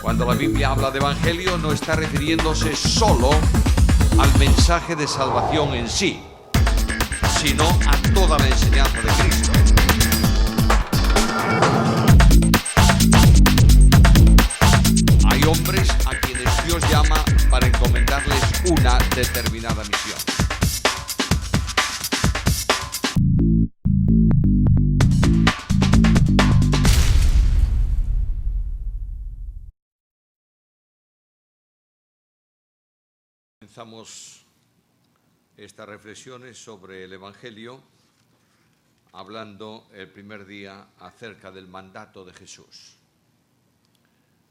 Cuando la Biblia habla de evangelio, no está refiriéndose solo al mensaje de salvación en sí, sino a toda la enseñanza de Cristo. Hay hombres a quienes Dios llama para encomendarles una determinada misión. Comenzamos estas reflexiones sobre el Evangelio hablando el primer día acerca del mandato de Jesús.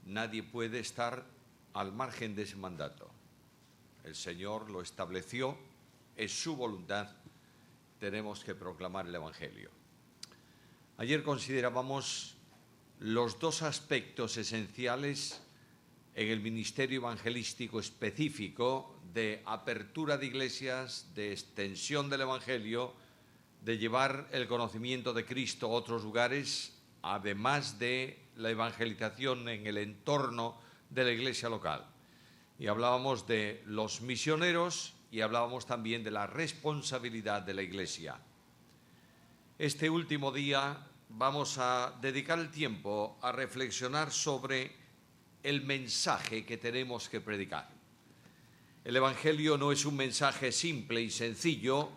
Nadie puede estar al margen de ese mandato. El Señor lo estableció, es su voluntad, tenemos que proclamar el Evangelio. Ayer considerábamos los dos aspectos esenciales en el ministerio evangelístico específico de apertura de iglesias, de extensión del Evangelio, de llevar el conocimiento de Cristo a otros lugares, además de la evangelización en el entorno de la iglesia local. Y hablábamos de los misioneros y hablábamos también de la responsabilidad de la iglesia. Este último día vamos a dedicar el tiempo a reflexionar sobre el mensaje que tenemos que predicar. El Evangelio no es un mensaje simple y sencillo,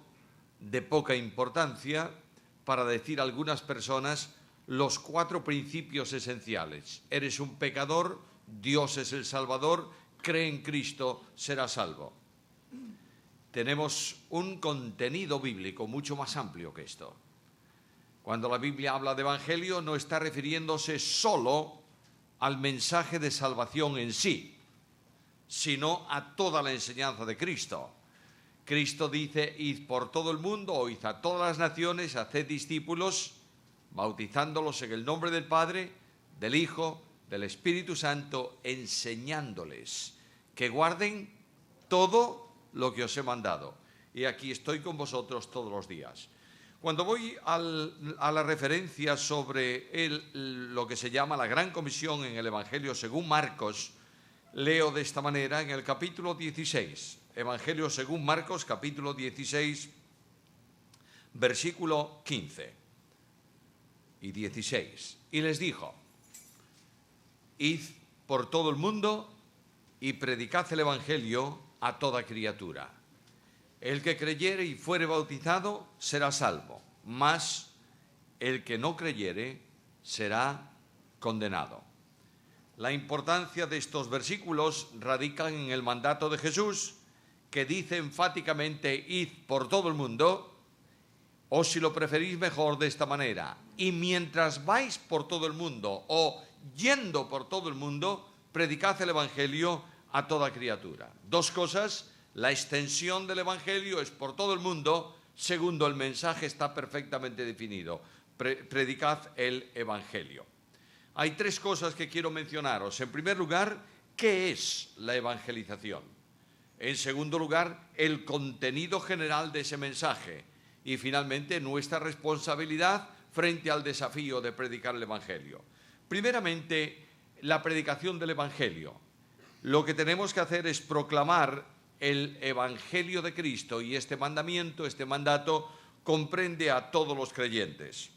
de poca importancia, para decir a algunas personas los 4 principios esenciales. Eres un pecador, Dios es el Salvador, cree en Cristo, serás salvo. Tenemos un contenido bíblico mucho más amplio que esto. Cuando la Biblia habla de Evangelio, no está refiriéndose solo al mensaje de salvación en sí, sino a toda la enseñanza de Cristo. Cristo dice, id por todo el mundo, o id a todas las naciones, haced discípulos, bautizándolos en el nombre del Padre, del Hijo, del Espíritu Santo, enseñándoles que guarden todo lo que os he mandado. Y aquí estoy con vosotros todos los días. Cuando voy a la referencia sobre lo que se llama la Gran Comisión en el Evangelio según Marcos, leo de esta manera en el capítulo 16, Evangelio según Marcos, capítulo 16, versículo 15 y 16. Y les dijo, id por todo el mundo y predicad el Evangelio a toda criatura. El que creyere y fuere bautizado será salvo, mas el que no creyere será condenado. La importancia de estos versículos radica en el mandato de Jesús, que dice enfáticamente, id por todo el mundo, o si lo preferís mejor de esta manera, y mientras vais por todo el mundo, o yendo por todo el mundo, predicad el Evangelio a toda criatura. Dos cosas. La extensión del Evangelio es por todo el mundo. Segundo, el mensaje está perfectamente definido. Predicad el Evangelio. Hay 3 cosas que quiero mencionaros. En primer lugar, ¿qué es la evangelización? En segundo lugar, el contenido general de ese mensaje. Y finalmente, nuestra responsabilidad frente al desafío de predicar el Evangelio. Primeramente, la predicación del Evangelio. Lo que tenemos que hacer es proclamar el Evangelio de Cristo, y este mandamiento, este mandato, comprende a todos los creyentes.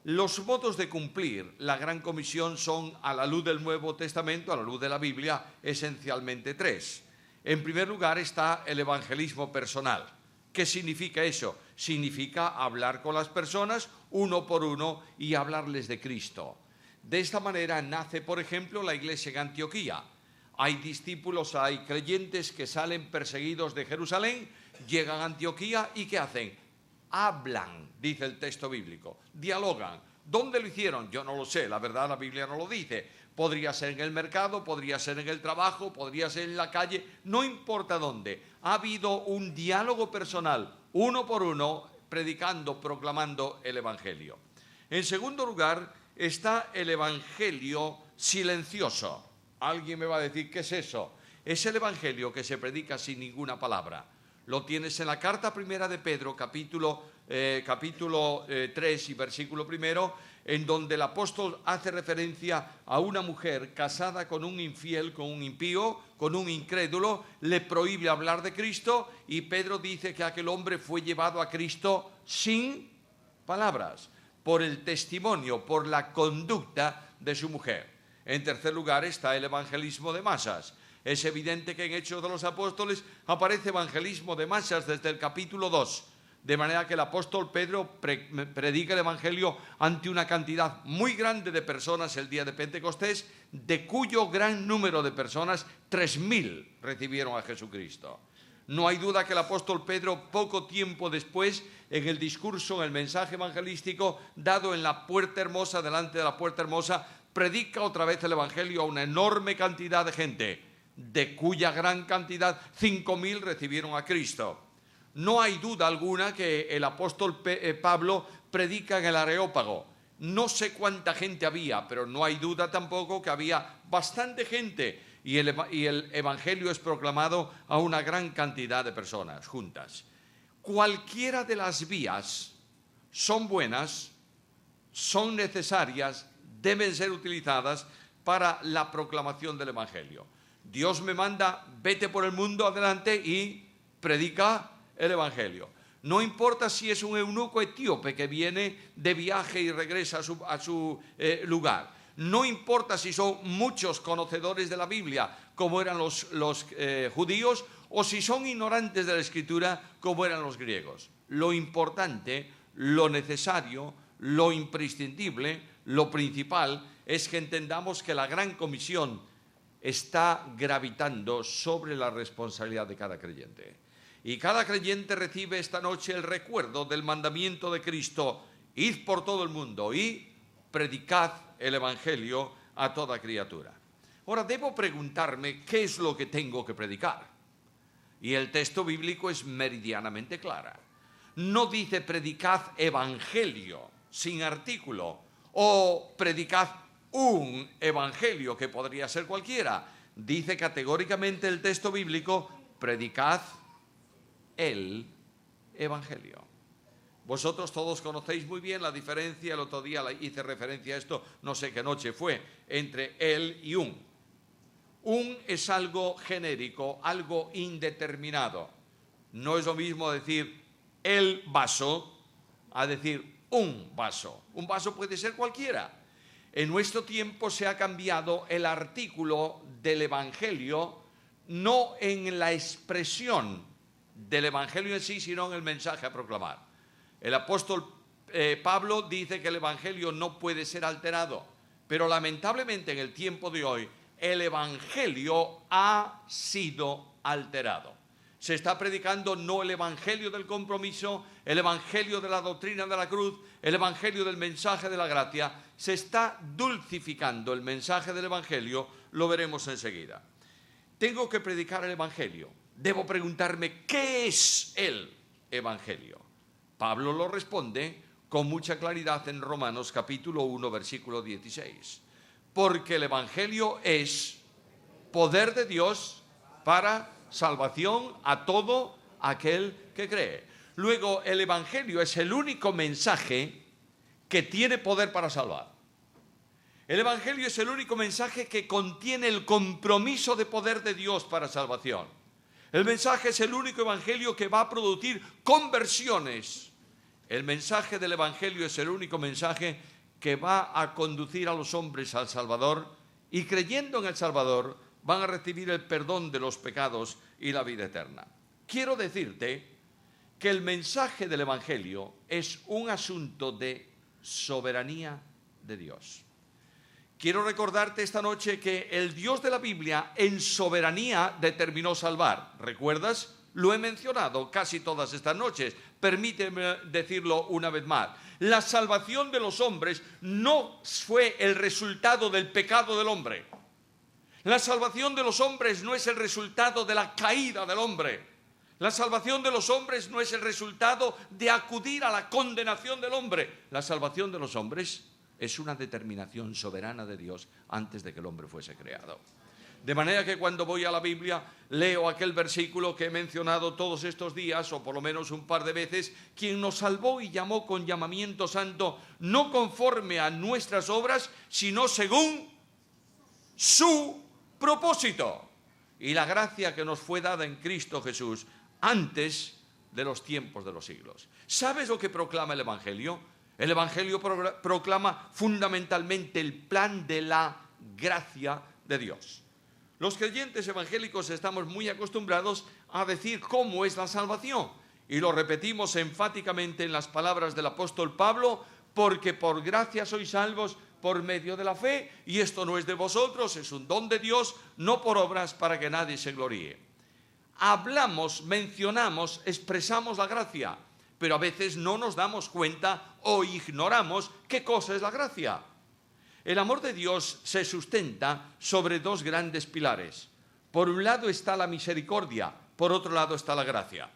Los modos de cumplir la Gran Comisión son, a la luz del Nuevo Testamento, a la luz de la Biblia, esencialmente 3. En primer lugar está el evangelismo personal. ¿Qué significa eso? Significa hablar con las personas uno por uno y hablarles de Cristo. De esta manera nace, por ejemplo, la iglesia en Antioquía. Hay discípulos, hay creyentes que salen perseguidos de Jerusalén, llegan a Antioquía y ¿qué hacen? Hablan, dice el texto bíblico, dialogan. ¿Dónde lo hicieron? Yo no lo sé, la verdad la Biblia no lo dice. Podría ser en el mercado, podría ser en el trabajo, podría ser en la calle, no importa dónde. Ha habido un diálogo personal, uno por uno, predicando, proclamando el Evangelio. En segundo lugar está el Evangelio silencioso. Alguien me va a decir, ¿qué es eso? Es el Evangelio que se predica sin ninguna palabra. Lo tienes en la carta primera de Pedro, capítulo 3 y versículo 1, en donde el apóstol hace referencia a una mujer casada con un infiel, con un impío, con un incrédulo, le prohíbe hablar de Cristo, y Pedro dice que aquel hombre fue llevado a Cristo sin palabras, por el testimonio, por la conducta de su mujer. En tercer lugar está el evangelismo de masas. Es evidente que en Hechos de los Apóstoles aparece evangelismo de masas desde el capítulo 2. De manera que el apóstol Pedro predica el evangelio ante una cantidad muy grande de personas el día de Pentecostés, de cuyo gran número de personas, 3.000, recibieron a Jesucristo. No hay duda que el apóstol Pedro, poco tiempo después, en el discurso, en el mensaje evangelístico dado en la Puerta Hermosa, delante de la Puerta Hermosa, predica otra vez el evangelio a una enorme cantidad de gente, de cuya gran cantidad 5.000 recibieron a Cristo. No hay duda alguna que el apóstol Pablo predica en el Areópago. No sé cuánta gente había, pero no hay duda tampoco que había bastante gente, y el evangelio es proclamado a una gran cantidad de personas juntas. Cualquiera de las vías son buenas, son necesarias, deben ser utilizadas para la proclamación del evangelio. Dios me manda, vete por el mundo adelante y predica el evangelio. No importa si es un eunuco etíope que viene de viaje y regresa a su lugar. No importa si son muchos conocedores de la Biblia, como eran los judíos, o si son ignorantes de la Escritura, como eran los griegos. Lo importante, lo necesario, lo imprescindible, lo principal, es que entendamos que la gran comisión está gravitando sobre la responsabilidad de cada creyente. Y cada creyente recibe esta noche el recuerdo del mandamiento de Cristo: id por todo el mundo y predicad el evangelio a toda criatura. Ahora, debo preguntarme qué es lo que tengo que predicar. Y el texto bíblico es meridianamente clara. No dice predicad evangelio sin artículo, o predicad un evangelio, que podría ser cualquiera. Dice categóricamente el texto bíblico: predicad el evangelio. Vosotros todos conocéis muy bien la diferencia, el otro día hice referencia a esto, no sé qué noche fue, entre el y un. Un es algo genérico, algo indeterminado. No es lo mismo decir el vaso a decir un vaso. Un vaso puede ser cualquiera. En nuestro tiempo se ha cambiado el artículo del evangelio, no en la expresión del evangelio en sí, sino en el mensaje a proclamar. El apóstol Pablo dice que el evangelio no puede ser alterado, pero lamentablemente en el tiempo de hoy el evangelio ha sido alterado. Se está predicando no el evangelio del compromiso, el evangelio de la doctrina de la cruz, el evangelio del mensaje de la gracia. Se está dulcificando el mensaje del evangelio, lo veremos enseguida. Tengo que predicar el evangelio. Debo preguntarme, ¿qué es el evangelio? Pablo lo responde con mucha claridad en Romanos capítulo 1, versículo 16. Porque el evangelio es poder de Dios para salvación a todo aquel que cree. Luego, el evangelio es el único mensaje que tiene poder para salvar. El evangelio es el único mensaje que contiene el compromiso de poder de Dios para salvación. El mensaje es el único evangelio que va a producir conversiones. El mensaje del evangelio es el único mensaje que va a conducir a los hombres al Salvador, y creyendo en el Salvador van a recibir el perdón de los pecados y la vida eterna. Quiero decirte que el mensaje del evangelio es un asunto de soberanía de Dios. Quiero recordarte esta noche que el Dios de la Biblia en soberanía determinó salvar. ¿Recuerdas? Lo he mencionado casi todas estas noches. Permíteme decirlo una vez más. La salvación de los hombres no fue el resultado del pecado del hombre. La salvación de los hombres no es el resultado de la caída del hombre. La salvación de los hombres no es el resultado de acudir a la condenación del hombre. La salvación de los hombres es una determinación soberana de Dios antes de que el hombre fuese creado. De manera que cuando voy a la Biblia leo aquel versículo que he mencionado todos estos días, o por lo menos un par de veces, quien nos salvó y llamó con llamamiento santo, no conforme a nuestras obras, sino según su propósito. Y la gracia que nos fue dada en Cristo Jesús antes de los tiempos de los siglos. ¿Sabes lo que proclama el Evangelio? El Evangelio proclama fundamentalmente el plan de la gracia de Dios. Los creyentes evangélicos estamos muy acostumbrados a decir cómo es la salvación, y lo repetimos enfáticamente en las palabras del apóstol Pablo: porque por gracia sois salvos por medio de la fe, y esto no es de vosotros, es un don de Dios, no por obras, para que nadie se gloríe. Hablamos, mencionamos, expresamos la gracia, pero a veces no nos damos cuenta o ignoramos qué cosa es la gracia. El amor de Dios se sustenta sobre dos grandes pilares. Por un lado está la misericordia, por otro lado está la gracia.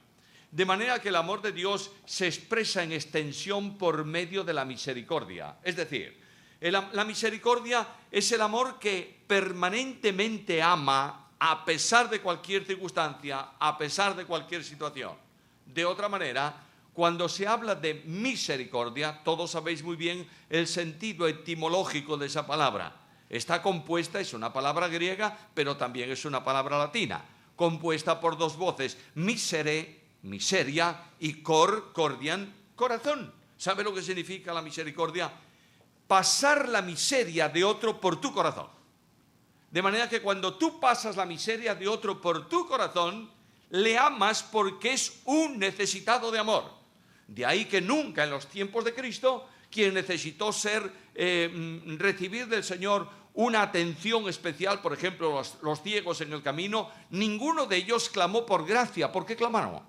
De manera que el amor de Dios se expresa en extensión por medio de la misericordia. Es decir, la misericordia es el amor que permanentemente ama a pesar de cualquier circunstancia, a pesar de cualquier situación. De otra manera, cuando se habla de misericordia, todos sabéis muy bien el sentido etimológico de esa palabra. Está compuesta, es una palabra griega, pero también es una palabra latina, compuesta por dos voces: misere, miseria, y cordian, corazón. ¿Sabe lo que significa la misericordia? Pasar la miseria de otro por tu corazón. De manera que cuando tú pasas la miseria de otro por tu corazón, le amas porque es un necesitado de amor. De ahí que nunca en los tiempos de Cristo, quien necesitó recibir del Señor una atención especial, por ejemplo, los ciegos en el camino, ninguno de ellos clamó por gracia. ¿Por qué clamaron?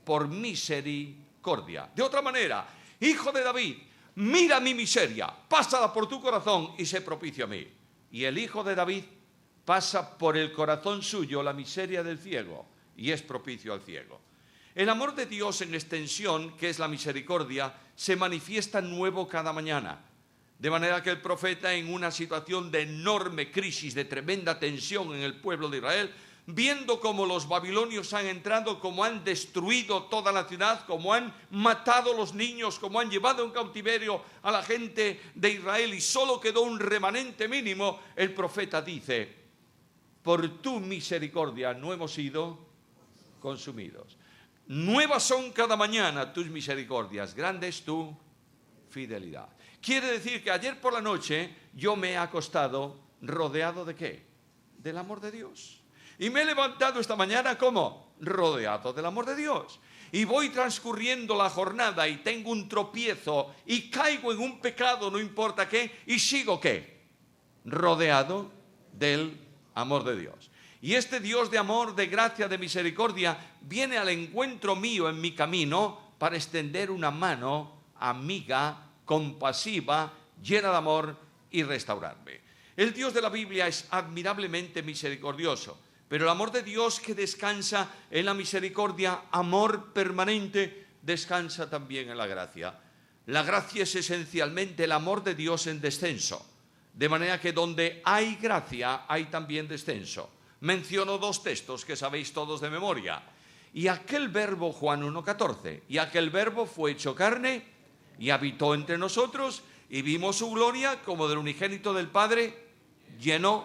Por misericordia. De otra manera, hijo de David, mira mi miseria, pásala por tu corazón y sé propicio a mí. Y el hijo de David pasa por el corazón suyo la miseria del ciego y es propicio al ciego. El amor de Dios en extensión, que es la misericordia, se manifiesta nuevo cada mañana. De manera que el profeta, en una situación de enorme crisis, de tremenda tensión en el pueblo de Israel, viendo cómo los babilonios han entrado, cómo han destruido toda la ciudad, cómo han matado a los niños, cómo han llevado en cautiverio a la gente de Israel y solo quedó un remanente mínimo, el profeta dice: por tu misericordia no hemos sido consumidos. Nuevas son cada mañana tus misericordias, grande es tu fidelidad. Quiere decir que ayer por la noche yo me he acostado rodeado ¿de qué? Del amor de Dios. Y me he levantado esta mañana ¿cómo? Rodeado del amor de Dios. Y voy transcurriendo la jornada y tengo un tropiezo y caigo en un pecado, no importa qué, y sigo ¿qué? Rodeado del amor de Dios. Y este Dios de amor, de gracia, de misericordia, viene al encuentro mío en mi camino para extender una mano amiga, compasiva, llena de amor y restaurarme. El Dios de la Biblia es admirablemente misericordioso, pero el amor de Dios que descansa en la misericordia, amor permanente, descansa también en la gracia. La gracia es esencialmente el amor de Dios en descenso, de manera que donde hay gracia hay también descenso. Menciono dos textos que sabéis todos de memoria. Y aquel verbo, Juan 1:14, y aquel verbo fue hecho carne y habitó entre nosotros y vimos su gloria como del unigénito del Padre, lleno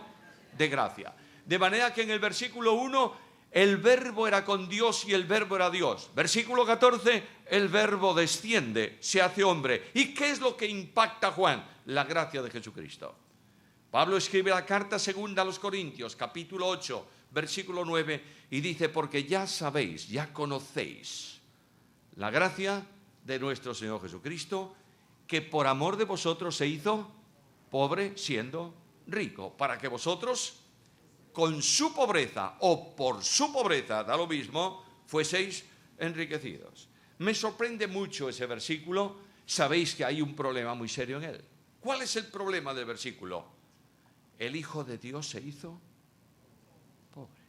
de gracia. De manera que en el versículo 1 el verbo era con Dios y el verbo era Dios. Versículo 14, el verbo desciende, se hace hombre. ¿Y qué es lo que impacta a Juan? La gracia de Jesucristo. Pablo escribe la carta segunda a los Corintios, capítulo 8, versículo 9, y dice: porque ya sabéis, ya conocéis la gracia de nuestro Señor Jesucristo, que por amor de vosotros se hizo pobre siendo rico, para que vosotros con su pobreza o por su pobreza, da lo mismo, fueseis enriquecidos. Me sorprende mucho ese versículo. Sabéis que hay un problema muy serio en él. ¿Cuál es el problema del versículo? El Hijo de Dios se hizo pobre.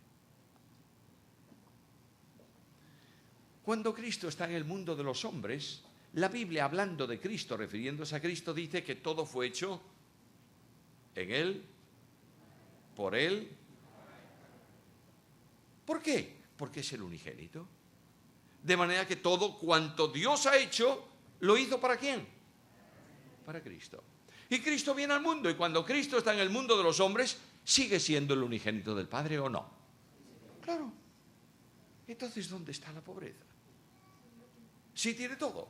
Cuando Cristo está en el mundo de los hombres, la Biblia, hablando de Cristo, refiriéndose a Cristo, dice que todo fue hecho en Él por Él. ¿Por qué? Porque es el unigénito. De manera que todo cuanto Dios ha hecho, ¿lo hizo para quién? Para Cristo. Y Cristo viene al mundo, y cuando Cristo está en el mundo de los hombres, ¿sigue siendo el unigénito del Padre o no? Claro. Entonces, ¿dónde está la pobreza? Sí tiene todo.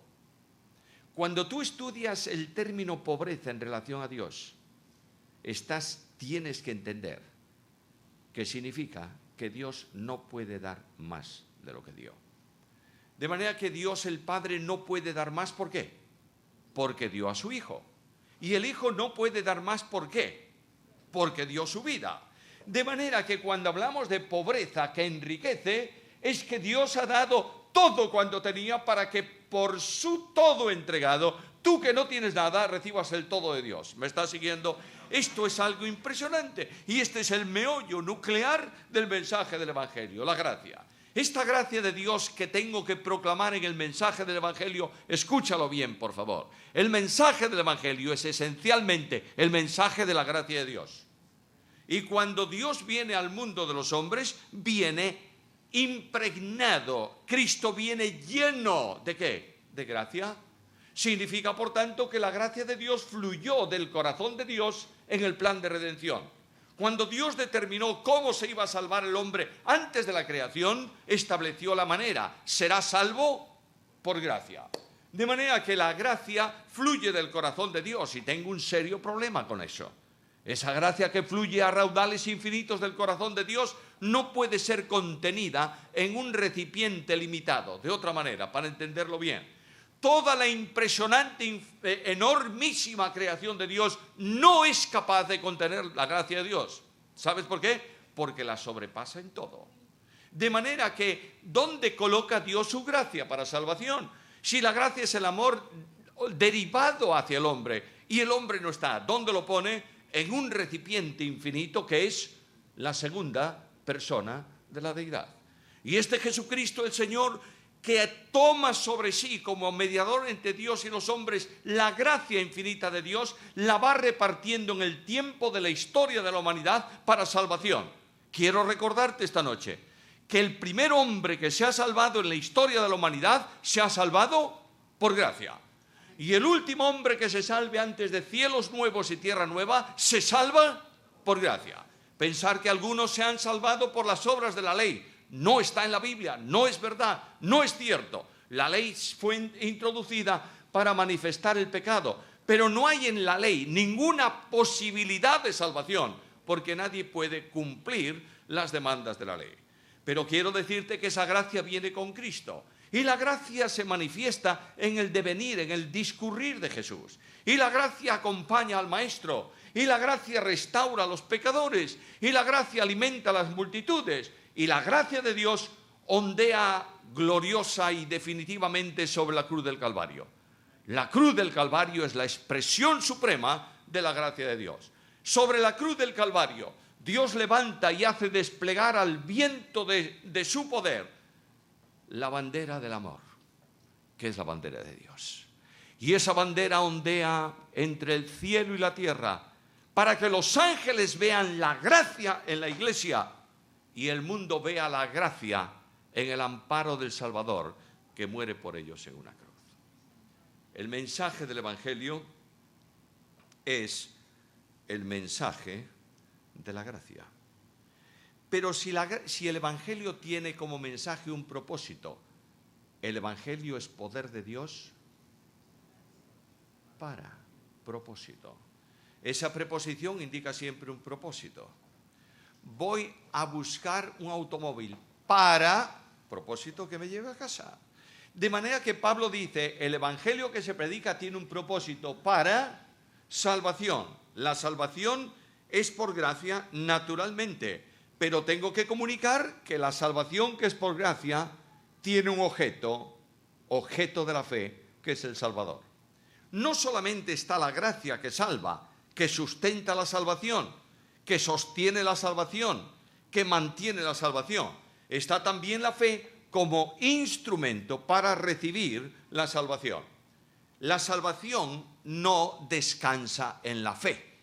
Cuando tú estudias el término pobreza en relación a Dios, tienes que entender que significa que Dios no puede dar más de lo que dio. De manera que Dios el Padre no puede dar más, ¿por qué? Porque dio a su Hijo. Y el Hijo no puede dar más, ¿por qué? Porque dio su vida. De manera que cuando hablamos de pobreza que enriquece, es que Dios ha dado todo cuanto tenía para que por su todo entregado, tú que no tienes nada, recibas el todo de Dios. ¿Me estás siguiendo? Esto es algo impresionante. Y este es el meollo nuclear del mensaje del Evangelio, la gracia. Esta gracia de Dios que tengo que proclamar en el mensaje del Evangelio, escúchalo bien, por favor. El mensaje del Evangelio es esencialmente el mensaje de la gracia de Dios. Y cuando Dios viene al mundo de los hombres, viene impregnado. Cristo viene lleno ¿de qué? De gracia. Significa, por tanto, que la gracia de Dios fluyó del corazón de Dios en el plan de redención. Cuando Dios determinó cómo se iba a salvar el hombre antes de la creación, estableció la manera: será salvo por gracia. De manera que la gracia fluye del corazón de Dios, y tengo un serio problema con eso. Esa gracia que fluye a raudales infinitos del corazón de Dios no puede ser contenida en un recipiente limitado. De otra manera, para entenderlo bien, toda la impresionante, enormísima creación de Dios no es capaz de contener la gracia de Dios. ¿Sabes por qué? Porque la sobrepasa en todo. De manera que, ¿dónde coloca Dios su gracia para salvación? Si la gracia es el amor derivado hacia el hombre, y el hombre no está, ¿dónde lo pone? En un recipiente infinito que es la segunda persona de la deidad. Y este Jesucristo, el Señor, que toma sobre sí como mediador entre Dios y los hombres la gracia infinita de Dios, la va repartiendo en el tiempo de la historia de la humanidad para salvación. Quiero recordarte esta noche que el primer hombre que se ha salvado en la historia de la humanidad se ha salvado por gracia. Y el último hombre que se salve antes de cielos nuevos y tierra nueva se salva por gracia. Pensar que algunos se han salvado por las obras de la ley no está en la Biblia, no es verdad, no es cierto. La ley fue introducida para manifestar el pecado, pero no hay en la ley ninguna posibilidad de salvación, porque nadie puede cumplir las demandas de la ley. Pero quiero decirte que esa gracia viene con Cristo. Y la gracia se manifiesta en el devenir, en el discurrir de Jesús. Y la gracia acompaña al Maestro. Y la gracia restaura a los pecadores. Y la gracia alimenta a las multitudes. Y la gracia de Dios ondea gloriosa y definitivamente sobre la cruz del Calvario. La cruz del Calvario es la expresión suprema de la gracia de Dios. Sobre la cruz del Calvario, Dios levanta y hace desplegar al viento de su poder la bandera del amor, que es la bandera de Dios. Y esa bandera ondea entre el cielo y la tierra para que los ángeles vean la gracia en la iglesia y el mundo vea la gracia en el amparo del Salvador que muere por ellos en una cruz. El mensaje del Evangelio es el mensaje de la gracia. Pero si el Evangelio tiene como mensaje un propósito, el Evangelio es poder de Dios para propósito. Esa preposición indica siempre un propósito. Voy a buscar un automóvil para propósito que me lleve a casa. De manera que Pablo dice, el Evangelio que se predica tiene un propósito para salvación. La salvación es por gracia naturalmente. Pero tengo que comunicar que la salvación que es por gracia tiene un objeto de la fe, que es el Salvador. No solamente está la gracia que salva, que sustenta la salvación, que sostiene la salvación, que mantiene la salvación. Está también la fe como instrumento para recibir la salvación. La salvación no descansa en la fe.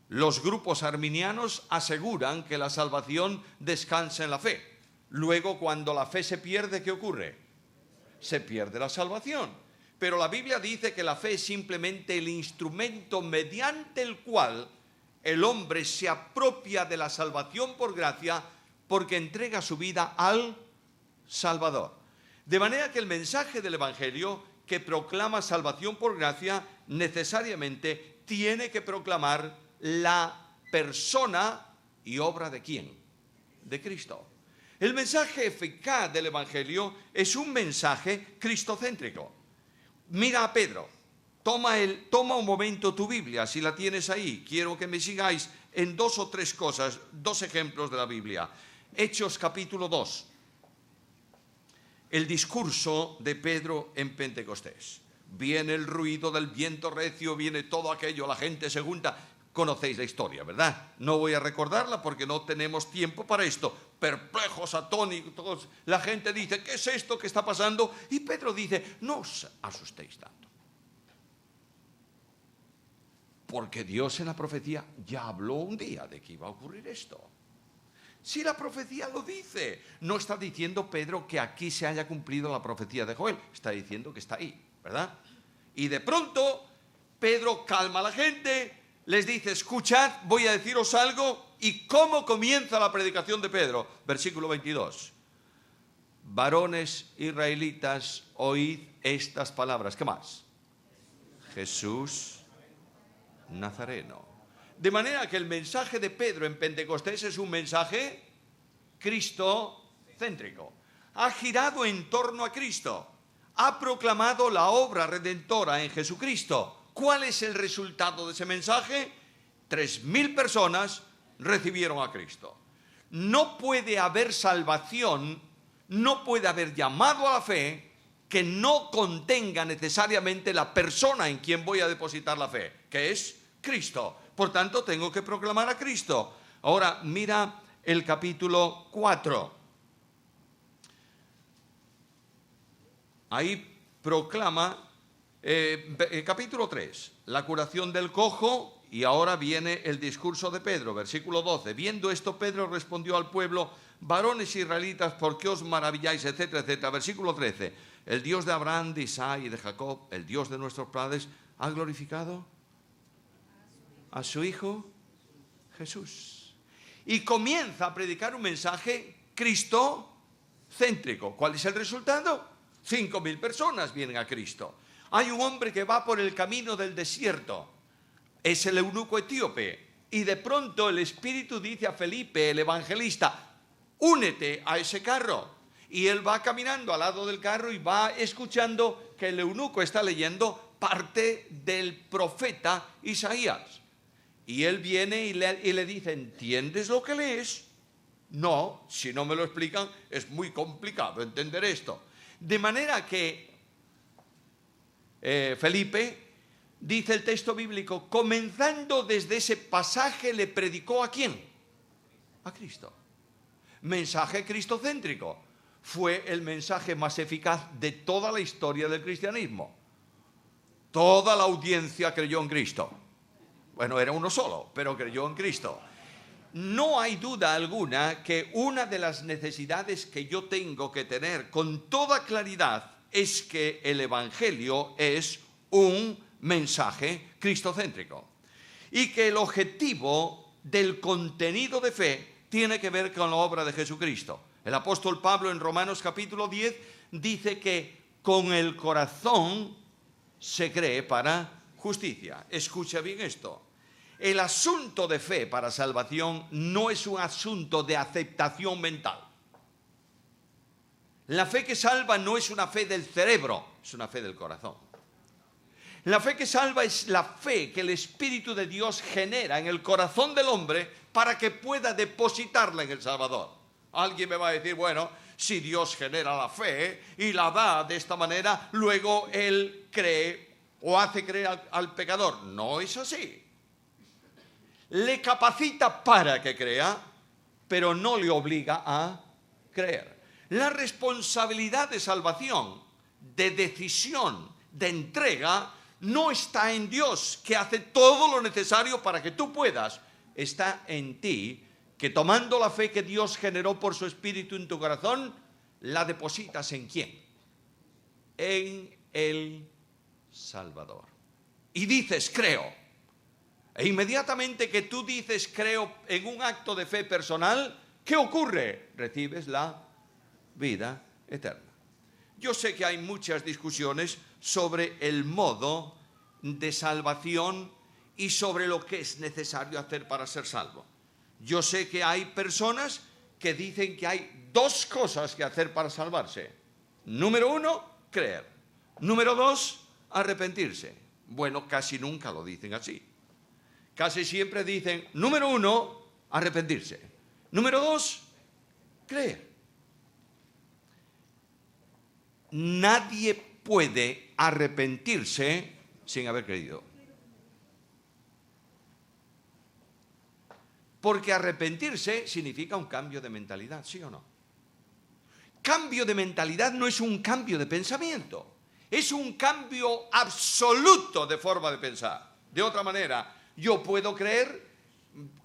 Los grupos arminianos aseguran que la salvación descansa en la fe. Luego, cuando la fe se pierde, ¿qué ocurre? Se pierde la salvación. Pero la Biblia dice que la fe es simplemente el instrumento mediante el cual el hombre se apropia de la salvación por gracia, porque entrega su vida al Salvador. De manera que el mensaje del Evangelio, que proclama salvación por gracia, necesariamente tiene que proclamar la persona y obra ¿de quién? De Cristo. El mensaje eficaz del Evangelio es un mensaje cristocéntrico. Mira a Pedro. Toma un momento tu Biblia, si la tienes ahí. Quiero que me sigáis en 2 o 3 cosas, 2 ejemplos de la Biblia. Hechos capítulo 2. El discurso de Pedro en Pentecostés. Viene el ruido del viento recio, viene todo aquello, la gente se junta. Conocéis la historia, ¿verdad? No voy a recordarla porque no tenemos tiempo para esto. Perplejos, atónitos, la gente dice, ¿qué es esto que está pasando? Y Pedro dice, no os asustéis tanto. Porque Dios en la profecía ya habló un día de que iba a ocurrir esto. Si la profecía lo dice, no está diciendo Pedro que aquí se haya cumplido la profecía de Joel, está diciendo que está ahí, ¿verdad? Y de pronto Pedro calma a la gente, les dice, escuchad, voy a deciros algo. ¿Y cómo comienza la predicación de Pedro? Versículo 22. Varones israelitas, oíd estas palabras. ¿Qué más? Jesús Nazareno. De manera que el mensaje de Pedro en Pentecostés es un mensaje cristocéntrico. Ha girado en torno a Cristo. Ha proclamado la obra redentora en Jesucristo. ¿Cuál es el resultado de ese mensaje? 3.000 personas recibieron a Cristo. No puede haber salvación, no puede haber llamado a la fe que no contenga necesariamente la persona en quien voy a depositar la fe, que es Cristo. Por tanto, tengo que proclamar a Cristo. Ahora, mira el capítulo 4. Ahí proclama, capítulo 3, la curación del cojo, y ahora viene el discurso de Pedro, versículo 12. Viendo esto, Pedro respondió al pueblo, varones israelitas, ¿por qué os maravilláis? Etcétera, etcétera. Versículo 13, el Dios de Abraham, de Isaac y de Jacob, el Dios de nuestros padres, ha glorificado a su Hijo Jesús. Y comienza a predicar un mensaje cristocéntrico. ¿Cuál es el resultado? 5.000 personas vienen a Cristo. Hay un hombre que va por el camino del desierto. Es el eunuco etíope. Y de pronto el Espíritu dice a Felipe, el evangelista, únete a ese carro. Y él va caminando al lado del carro y va escuchando que el eunuco está leyendo parte del profeta Isaías. Y él viene y le dice, ¿entiendes lo que lees? No, si no me lo explican, es muy complicado entender esto. De manera que Felipe, dice el texto bíblico, comenzando desde ese pasaje, le predicó ¿a quién? A Cristo. Mensaje cristocéntrico. Fue el mensaje más eficaz de toda la historia del cristianismo. Toda la audiencia creyó en Cristo. Bueno, era uno solo, pero creyó en Cristo. No hay duda alguna que una de las necesidades que yo tengo que tener con toda claridad es que el Evangelio es un mensaje cristocéntrico y que el objetivo del contenido de fe tiene que ver con la obra de Jesucristo. El apóstol Pablo en Romanos capítulo 10 dice que con el corazón se cree para justicia. Escucha bien esto. El asunto de fe para salvación no es un asunto de aceptación mental. La fe que salva no es una fe del cerebro, es una fe del corazón. La fe que salva es la fe que el Espíritu de Dios genera en el corazón del hombre para que pueda depositarla en el Salvador. Alguien me va a decir, bueno, si Dios genera la fe y la da de esta manera, luego Él cree o hace creer al pecador. No es así. Le capacita para que crea, pero no le obliga a creer. La responsabilidad de salvación, de decisión, de entrega, no está en Dios, que hace todo lo necesario para que tú puedas. Está en ti, que tomando la fe que Dios generó por su Espíritu en tu corazón, la depositas ¿en quién? En el Salvador. Y dices, creo. E inmediatamente que tú dices, creo, en un acto de fe personal, ¿qué ocurre? Recibes la vida eterna. Yo sé que hay muchas discusiones sobre el modo de salvación y sobre lo que es necesario hacer para ser salvo. Yo sé que hay personas que dicen que hay dos cosas que hacer para salvarse. Número 1, creer. Número 2, arrepentirse. Bueno, casi nunca lo dicen así. Casi siempre dicen, número 1, arrepentirse. Número 2, creer. Nadie puede arrepentirse sin haber creído. Porque arrepentirse significa un cambio de mentalidad, ¿sí o no? Cambio de mentalidad no es un cambio de pensamiento. Es un cambio absoluto de forma de pensar. De otra manera, yo puedo creer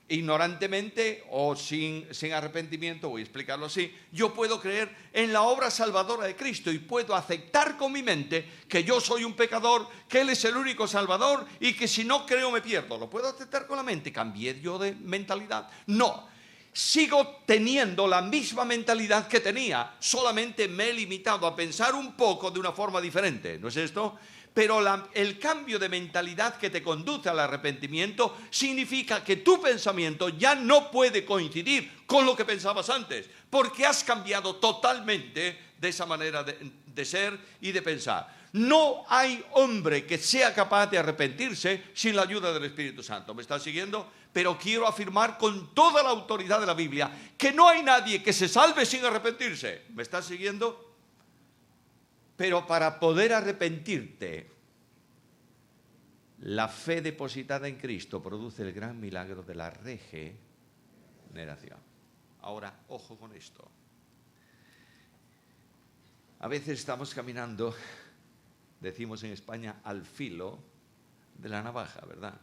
ignorantemente o sin arrepentimiento, voy a explicarlo así, yo puedo creer en la obra salvadora de Cristo y puedo aceptar con mi mente que yo soy un pecador, que Él es el único salvador y que si no creo me pierdo. ¿Lo puedo aceptar con la mente? ¿Cambié yo de mentalidad? No. Sigo teniendo la misma mentalidad que tenía, solamente me he limitado a pensar un poco de una forma diferente, ¿no es esto? Pero el cambio de mentalidad que te conduce al arrepentimiento significa que tu pensamiento ya no puede coincidir con lo que pensabas antes, porque has cambiado totalmente de esa manera de ser y de pensar. No hay hombre que sea capaz de arrepentirse sin la ayuda del Espíritu Santo. ¿Me estás siguiendo? Pero quiero afirmar con toda la autoridad de la Biblia que no hay nadie que se salve sin arrepentirse. ¿Me estás siguiendo? Pero para poder arrepentirte, la fe depositada en Cristo produce el gran milagro de la regeneración. Ahora, ojo con esto. A veces estamos caminando, decimos en España, al filo de la navaja, ¿verdad?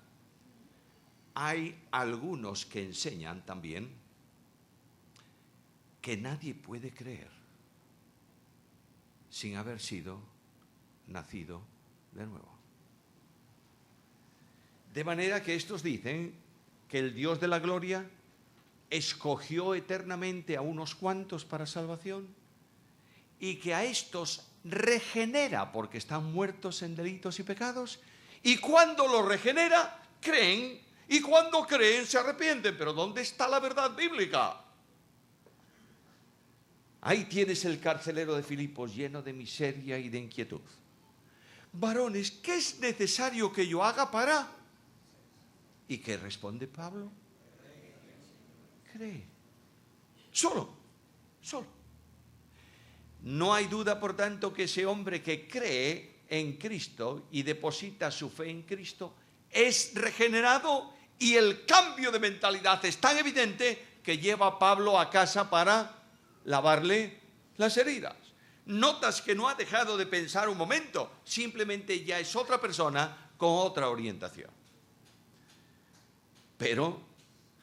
Hay algunos que enseñan también que nadie puede creer sin haber sido nacido de nuevo. De manera que estos dicen que el Dios de la gloria escogió eternamente a unos cuantos para salvación y que a estos regenera porque están muertos en delitos y pecados, y cuando los regenera creen, y cuando creen se arrepienten. Pero ¿dónde está la verdad bíblica? Ahí tienes el carcelero de Filipos lleno de miseria y de inquietud. Varones, ¿qué es necesario que yo haga para? ¿Y qué responde Pablo? Cree. Solo. No hay duda, por tanto, que ese hombre que cree en Cristo y deposita su fe en Cristo es regenerado, y el cambio de mentalidad es tan evidente que lleva a Pablo a casa para lavarle las heridas. Notas que no ha dejado de pensar un momento, simplemente ya es otra persona con otra orientación. Pero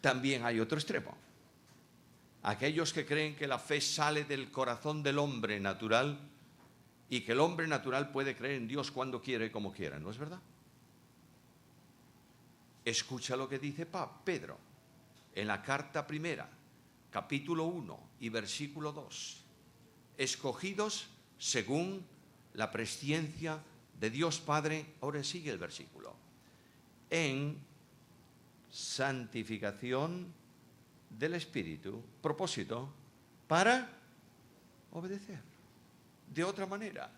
también hay otro extremo. Aquellos que creen que la fe sale del corazón del hombre natural y que el hombre natural puede creer en Dios cuando quiere y como quiera, ¿no es verdad? Escucha lo que dice Pedro en la carta primera, capítulo 1 y versículo 2. Escogidos según la presciencia de Dios Padre, ahora sigue el versículo, en santificación del Espíritu, propósito, para obedecer. De otra manera,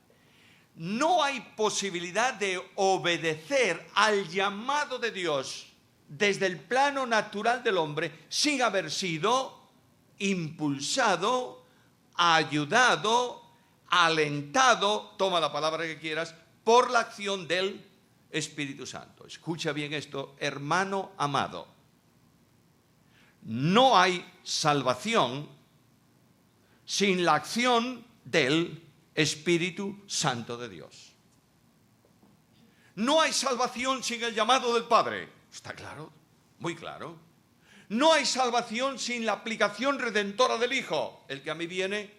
no hay posibilidad de obedecer al llamado de Dios desde el plano natural del hombre sin haber sido impulsado, ayudado, alentado, toma la palabra que quieras, por la acción del Espíritu Santo. Escucha bien esto, hermano amado. No hay salvación sin la acción del Espíritu Santo de Dios. No hay salvación sin el llamado del Padre. ¿Está claro? Muy claro. No hay salvación sin la aplicación redentora del Hijo. El que a mí viene,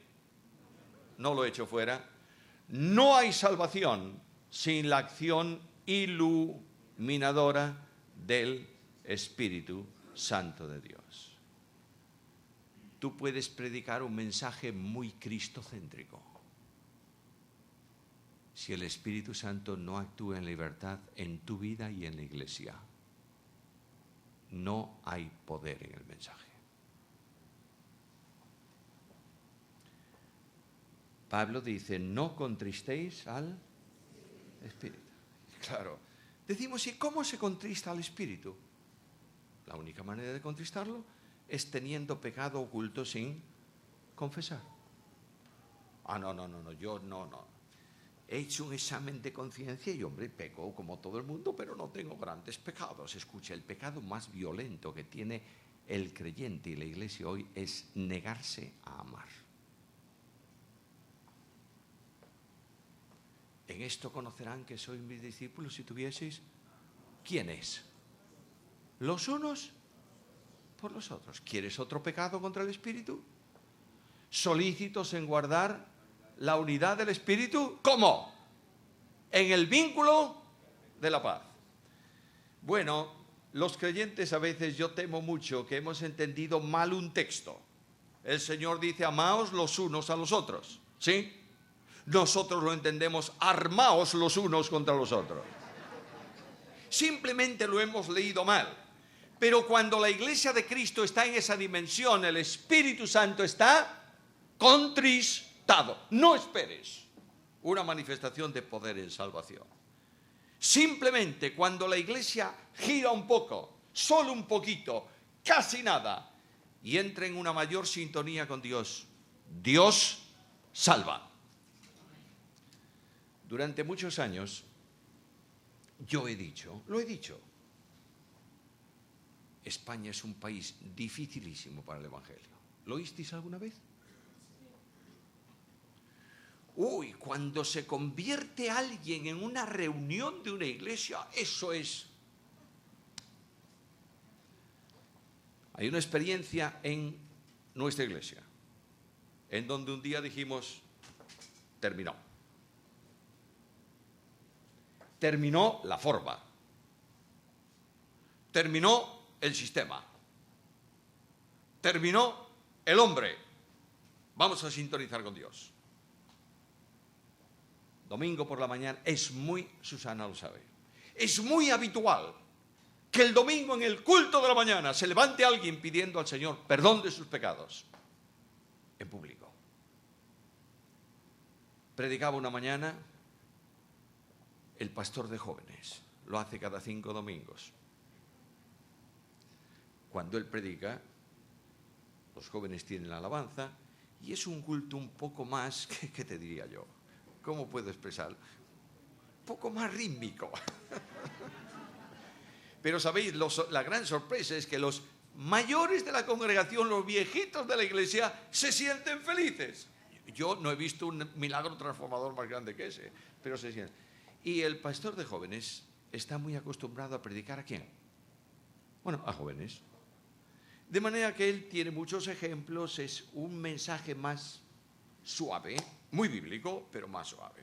no lo echo fuera. No hay salvación sin la acción iluminadora del Espíritu Santo de Dios. Tú puedes predicar un mensaje muy cristocéntrico. Si el Espíritu Santo no actúa en libertad en tu vida y en la iglesia, no hay poder en el mensaje. Pablo dice, no contristéis al Espíritu. Claro, decimos, ¿y cómo se contrista al Espíritu? La única manera de contristarlo es teniendo pecado oculto sin confesar. Yo no. He hecho un examen de conciencia y, hombre, peco como todo el mundo, pero no tengo grandes pecados. Escucha, el pecado más violento que tiene el creyente y la iglesia hoy es negarse a amar. En esto conocerán que sois mis discípulos si tuvieseis, ¿quién es? Los unos por los otros. ¿Quieres otro pecado contra el Espíritu? ¿Solícitos en guardar la unidad del Espíritu? ¿Cómo? En el vínculo de la paz. Bueno, los creyentes a veces, yo temo mucho que hemos entendido mal un texto. El Señor dice, amaos los unos a los otros, ¿sí? Nosotros lo entendemos, armaos los unos contra los otros. Simplemente lo hemos leído mal. Pero cuando la iglesia de Cristo está en esa dimensión, el Espíritu Santo está contristado. No esperes una manifestación de poder en salvación. Simplemente cuando la iglesia gira un poco, solo un poquito, casi nada, y entra en una mayor sintonía con Dios, Dios salva. Durante muchos años, yo he dicho, España es un país dificilísimo para el Evangelio. ¿Lo oísteis alguna vez? Uy, cuando se convierte alguien en una reunión de una iglesia, eso es. Hay una experiencia en nuestra iglesia, en donde un día dijimos, terminó. Terminó la forma. Terminó el sistema. Terminó el hombre. Vamos a sintonizar con Dios. Domingo por la mañana es muy, Susana lo sabe, es muy habitual que el domingo en el culto de la mañana se levante alguien pidiendo al Señor perdón de sus pecados en público. Predicaba una mañana el pastor de jóvenes, lo hace cada 5 domingos. Cuando él predica, los jóvenes tienen la alabanza y es un culto un poco más, ¿qué te diría yo? ¿Cómo puedo expresarlo? Un poco más rítmico. Pero sabéis, la gran sorpresa es que los mayores de la congregación, los viejitos de la iglesia, se sienten felices. Yo no he visto un milagro transformador más grande que ese, pero se sienten. Y el pastor de jóvenes está muy acostumbrado a predicar ¿a quién? Bueno, a jóvenes. De manera que él tiene muchos ejemplos, es un mensaje más suave, muy bíblico, pero más suave.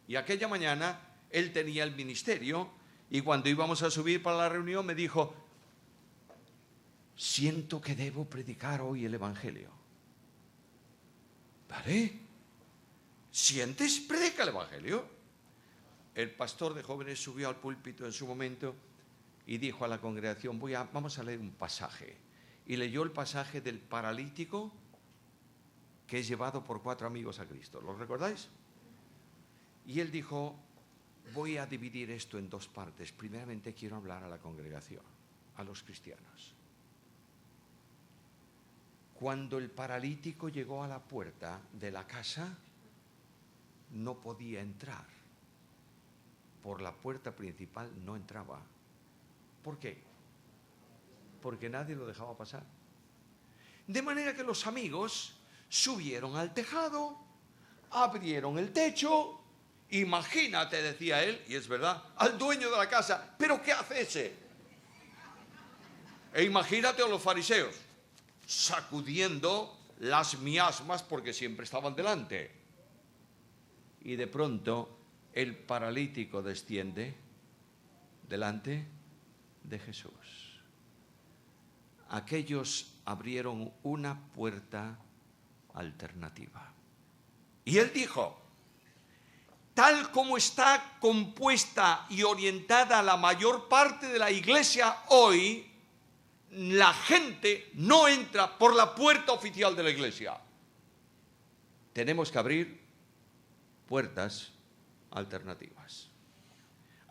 Y aquella mañana él tenía el ministerio y cuando íbamos a subir para la reunión me dijo, siento que debo predicar hoy el Evangelio. ¿Vale? ¿Sientes? Predica el Evangelio. El pastor de jóvenes subió al púlpito en su momento y dijo a la congregación, vamos a leer un pasaje. Y leyó el pasaje del paralítico que es llevado por 4 amigos a Cristo. ¿Lo recordáis? Y él dijo, voy a dividir esto en 2 partes. Primeramente quiero hablar a la congregación, a los cristianos. Cuando el paralítico llegó a la puerta de la casa, no podía entrar. Por la puerta principal no entraba. ¿Por qué? Porque nadie lo dejaba pasar. De manera que los amigos subieron al tejado, abrieron el techo Imagínate, decía él, y es verdad, al dueño de la casa, ¿pero qué hace ese? E imagínate a los fariseos, sacudiendo las miasmas porque siempre estaban delante. Y de pronto el paralítico desciende delante de Jesús. Aquellos abrieron una puerta alternativa. Y él dijo: tal como está compuesta y orientada la mayor parte de la iglesia hoy, la gente no entra por la puerta oficial de la iglesia. Tenemos que abrir puertas alternativas.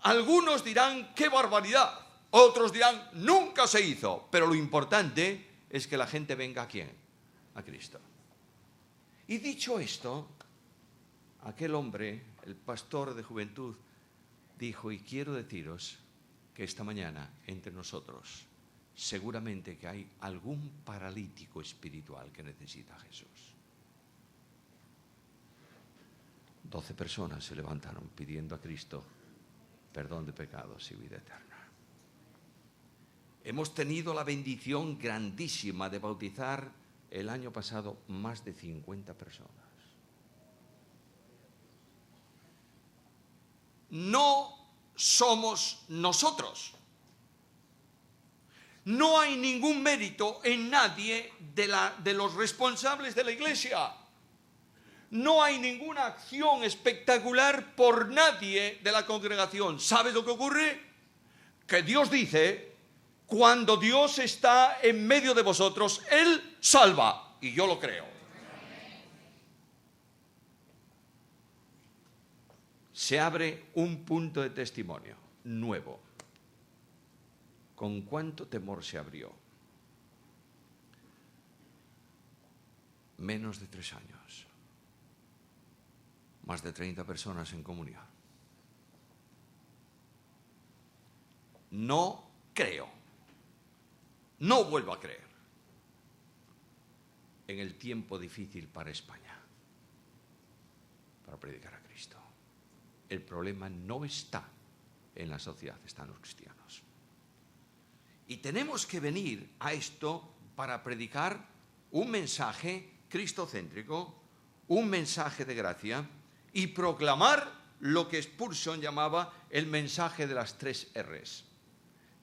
Algunos dirán: ¡qué barbaridad! Otros dirán: nunca se hizo. Pero lo importante es que la gente venga ¿a quién? A Cristo. Y dicho esto, aquel hombre, el pastor de juventud, dijo: y quiero deciros que esta mañana entre nosotros seguramente que hay algún paralítico espiritual que necesita a Jesús. 12 personas se levantaron pidiendo a Cristo perdón de pecados y vida eterna. Hemos tenido la bendición grandísima de bautizar el año pasado más de 50 personas. No somos nosotros. No hay ningún mérito en nadie de los responsables de la iglesia. No hay ninguna acción espectacular por nadie de la congregación. ¿Sabes lo que ocurre? Que Dios dice: cuando Dios está en medio de vosotros, Él salva. Y yo lo creo. Se abre un punto de testimonio nuevo. ¿Con cuánto temor se abrió? Menos de 3 años. Más de 30 personas en comunión. No creo. No vuelvo a creer en el tiempo difícil para España, para predicar a Cristo. El problema no está en la sociedad, están los cristianos. Y tenemos que venir a esto para predicar un mensaje cristocéntrico, un mensaje de gracia y proclamar lo que Spurgeon llamaba el mensaje de las 3 R's.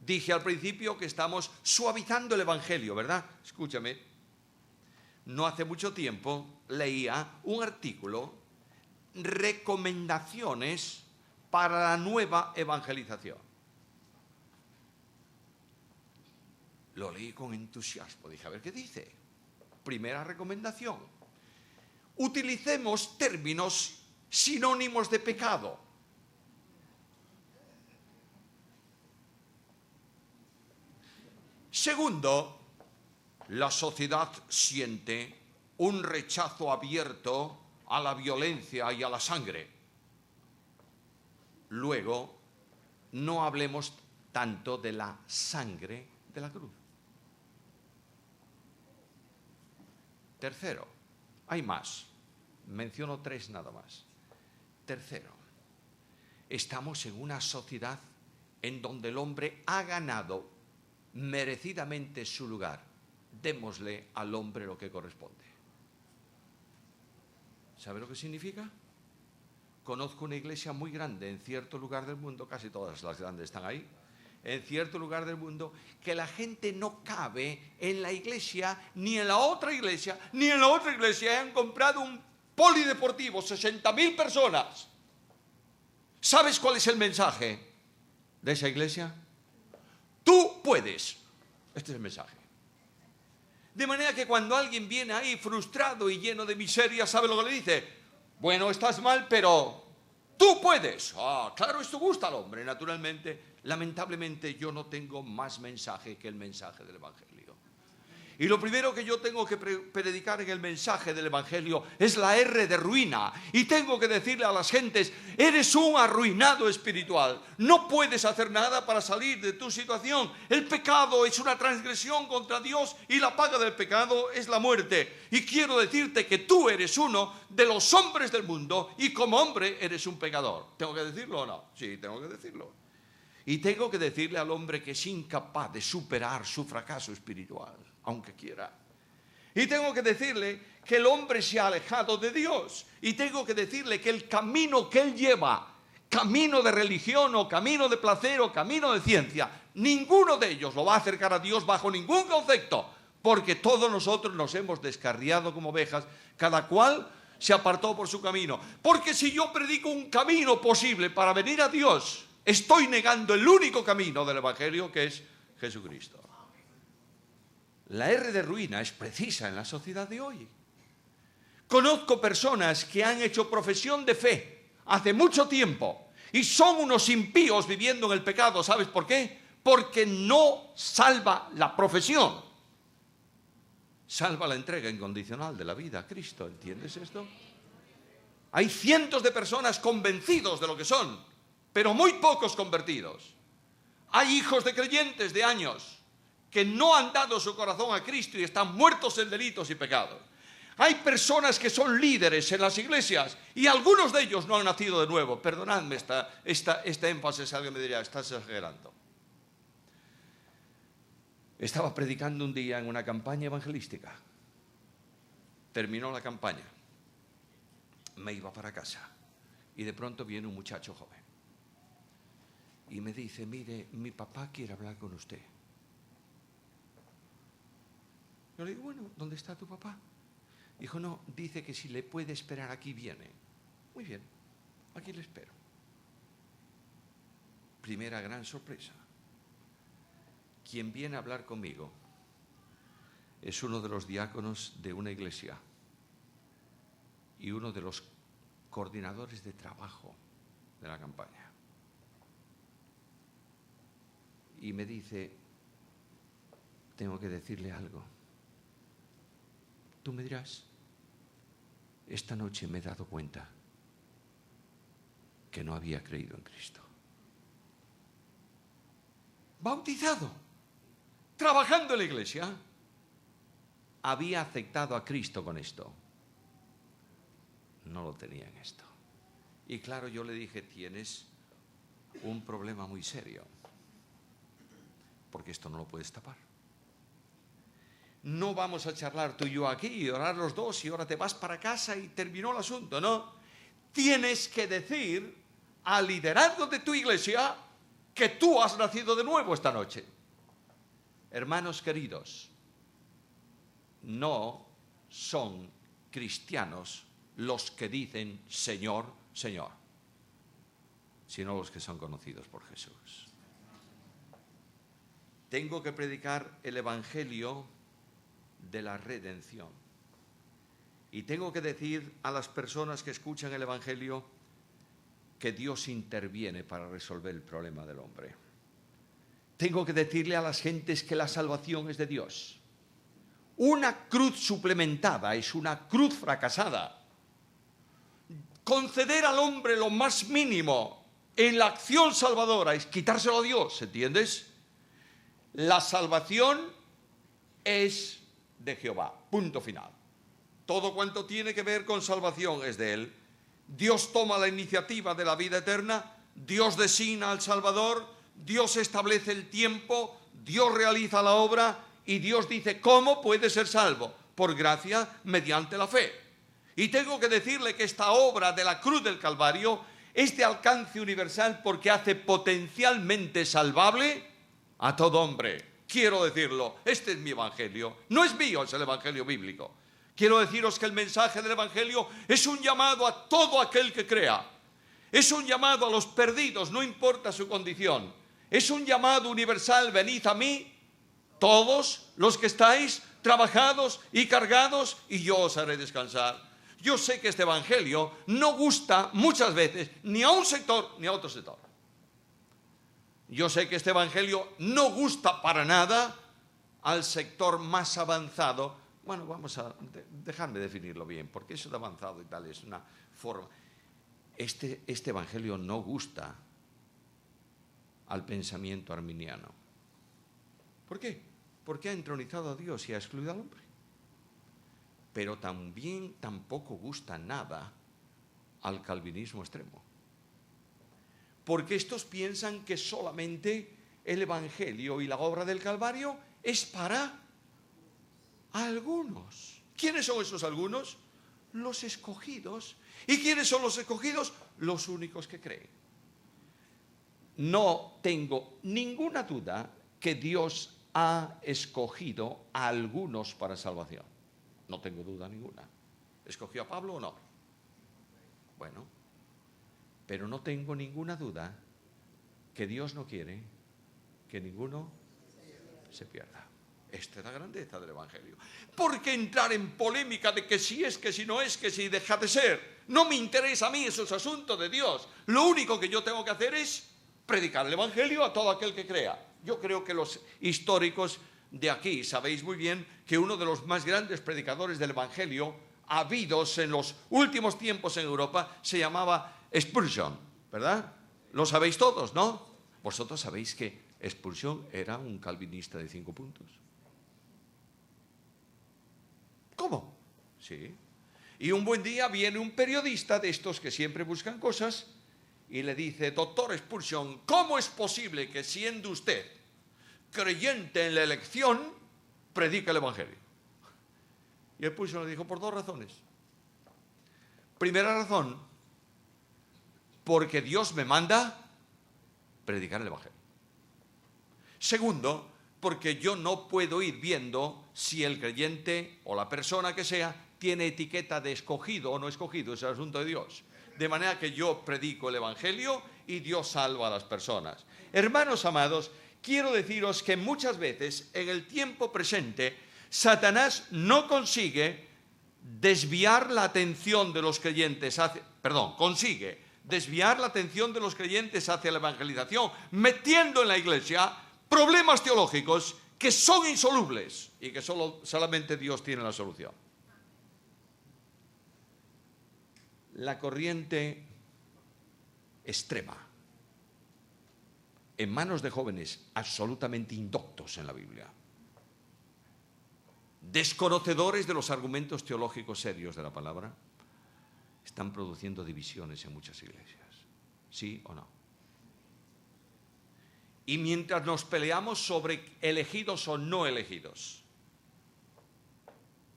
Dije al principio que estamos suavizando el Evangelio, ¿verdad? Escúchame. No hace mucho tiempo leía un artículo, recomendaciones para la nueva evangelización. Lo leí con entusiasmo, dije: a ver qué dice. Primera recomendación: utilicemos términos sinónimos de pecado. Segundo, la sociedad siente un rechazo abierto a la violencia y a la sangre. Luego, no hablemos tanto de la sangre de la cruz. Tercero, hay más. Menciono 3 nada más. Tercero, estamos en una sociedad en donde el hombre ha ganado merecidamente su lugar. Démosle al hombre lo que corresponde. ¿Sabe lo que significa? Conozco una iglesia muy grande en cierto lugar del mundo, casi todas las grandes están ahí, en cierto lugar del mundo, que la gente no cabe en la iglesia, ni en la otra iglesia, ni en la otra iglesia. Y han comprado un polideportivo, 60.000 personas. ¿Sabes cuál es el mensaje de esa iglesia? Tú puedes. Este es el mensaje. De manera que cuando alguien viene ahí frustrado y lleno de miseria, ¿sabe lo que le dice? Bueno, estás mal, pero tú puedes. Ah, claro, esto gusta al hombre, naturalmente. Lamentablemente yo no tengo más mensaje que el mensaje del Evangelio. Y lo primero que yo tengo que predicar en el mensaje del Evangelio es la R de ruina. Y tengo que decirle a las gentes, eres un arruinado espiritual. No puedes hacer nada para salir de tu situación. El pecado es una transgresión contra Dios y la paga del pecado es la muerte. Y quiero decirte que tú eres uno de los hombres del mundo y como hombre eres un pecador. ¿Tengo que decirlo o no? Sí, tengo que decirlo. Y tengo que decirle al hombre que es incapaz de superar su fracaso espiritual, aunque quiera. Y tengo que decirle que el hombre se ha alejado de Dios. Y tengo que decirle que el camino que él lleva, camino de religión o camino de placer o camino de ciencia, ninguno de ellos lo va a acercar a Dios bajo ningún concepto, porque todos nosotros nos hemos descarriado como ovejas, cada cual se apartó por su camino. Porque si yo predico un camino posible para venir a Dios, estoy negando el único camino del Evangelio, que es Jesucristo. La R de ruina es precisa en la sociedad de hoy. Conozco personas que han hecho profesión de fe hace mucho tiempo y son unos impíos viviendo en el pecado. ¿Sabes por qué? Porque no salva la profesión. Salva la entrega incondicional de la vida a Cristo. ¿Entiendes esto? Hay cientos de personas convencidos de lo que son, pero muy pocos convertidos. Hay hijos de creyentes de años que no han dado su corazón a Cristo y están muertos en delitos y pecados. Hay personas que son líderes en las iglesias y algunos de ellos no han nacido de nuevo. Perdonadme este énfasis, alguien me diría, estás exagerando. Estaba predicando un día en una campaña evangelística. Terminó la campaña. Me iba para casa y de pronto viene un muchacho joven. Y me dice, mire, mi papá quiere hablar con usted. Yo le digo, bueno, ¿dónde está tu papá? Dijo, no, dice que si le puede esperar aquí viene. Muy bien, aquí le espero. Primera gran sorpresa. Quien viene a hablar conmigo es uno de los diáconos de una iglesia y uno de los coordinadores de trabajo de la campaña. Y me dice, tengo que decirle algo. Tú me dirás, esta noche me he dado cuenta que no había creído en Cristo. Bautizado, trabajando en la iglesia, había aceptado a Cristo con esto. No lo tenía en esto. Y claro, yo le dije, tienes un problema muy serio, porque esto no lo puedes tapar. No vamos a charlar tú y yo aquí y orar los dos y ahora te vas para casa y terminó el asunto, no. Tienes que decir al liderazgo de tu iglesia que tú has nacido de nuevo esta noche. Hermanos queridos, no son cristianos los que dicen Señor, Señor, sino los que son conocidos por Jesús. Tengo que predicar el Evangelio de la redención. Y tengo que decir a las personas que escuchan el Evangelio que Dios interviene para resolver el problema del hombre. Tengo que decirle a las gentes que la salvación es de Dios. Una cruz suplementada es una cruz fracasada. Conceder al hombre lo más mínimo en la acción salvadora es quitárselo a Dios, ¿entiendes? La salvación es de Jehová, punto final. Todo cuanto tiene que ver con salvación es de Él. Dios toma la iniciativa de la vida eterna, Dios designa al Salvador, Dios establece el tiempo, Dios realiza la obra y Dios dice cómo puede ser salvo, por gracia mediante la fe. Y tengo que decirle que esta obra de la cruz del Calvario es de alcance universal porque hace potencialmente salvable a todo hombre. Quiero decirlo, este es mi evangelio, no es mío, es el evangelio bíblico. Quiero deciros que el mensaje del evangelio es un llamado a todo aquel que crea. Es un llamado a los perdidos, no importa su condición. Es un llamado universal, venid a mí, todos los que estáis trabajados y cargados, y yo os haré descansar. Yo sé que este evangelio no gusta muchas veces ni a un sector ni a otro sector. Yo sé que este evangelio no gusta para nada al sector más avanzado. Bueno, vamos a dejarme definirlo bien, porque eso de avanzado y tal es una forma. Este evangelio no gusta al pensamiento arminiano. ¿Por qué? Porque ha entronizado a Dios y ha excluido al hombre. Pero también tampoco gusta nada al calvinismo extremo. Porque estos piensan que solamente el evangelio y la obra del Calvario es para algunos. ¿Quiénes son esos algunos? Los escogidos. ¿Y quiénes son los escogidos? Los únicos que creen. No tengo ninguna duda que Dios ha escogido a algunos para salvación. No tengo duda ninguna. ¿Escogió a Pablo o no? Bueno, pero no tengo ninguna duda que Dios no quiere que ninguno se pierda. Esta es la grandeza del evangelio. ¿Por qué entrar en polémica de que si es, que si no es, que si deja de ser? No me interesa a mí, eso es asunto de Dios. Lo único que yo tengo que hacer es predicar el evangelio a todo aquel que crea. Yo creo que los históricos de aquí sabéis muy bien que uno de los más grandes predicadores del evangelio habidos en los últimos tiempos en Europa se llamaba Spurgeon, ¿verdad? Lo sabéis todos, ¿no? Vosotros sabéis que Spurgeon era un calvinista de 5 puntos. ¿Cómo? Sí. Y un buen día viene un periodista de estos que siempre buscan cosas y le dice: doctor Spurgeon, ¿cómo es posible que siendo usted creyente en la elección predique el evangelio? Y Spurgeon le dijo: por 2 razones. Primera razón, porque Dios me manda predicar el evangelio. Segundo, porque yo no puedo ir viendo si el creyente o la persona que sea tiene etiqueta de escogido o no escogido, es el asunto de Dios. De manera que yo predico el evangelio y Dios salva a las personas. Hermanos amados, quiero deciros que muchas veces en el tiempo presente Satanás no consigue desviar la atención de los creyentes consigue desviar la atención de los creyentes hacia la evangelización, metiendo en la iglesia problemas teológicos que son insolubles y que solamente Dios tiene la solución. La corriente extrema, en manos de jóvenes absolutamente indoctos en la Biblia, desconocedores de los argumentos teológicos serios de la palabra, están produciendo divisiones en muchas iglesias. ¿Sí o no? Y mientras nos peleamos sobre elegidos o no elegidos,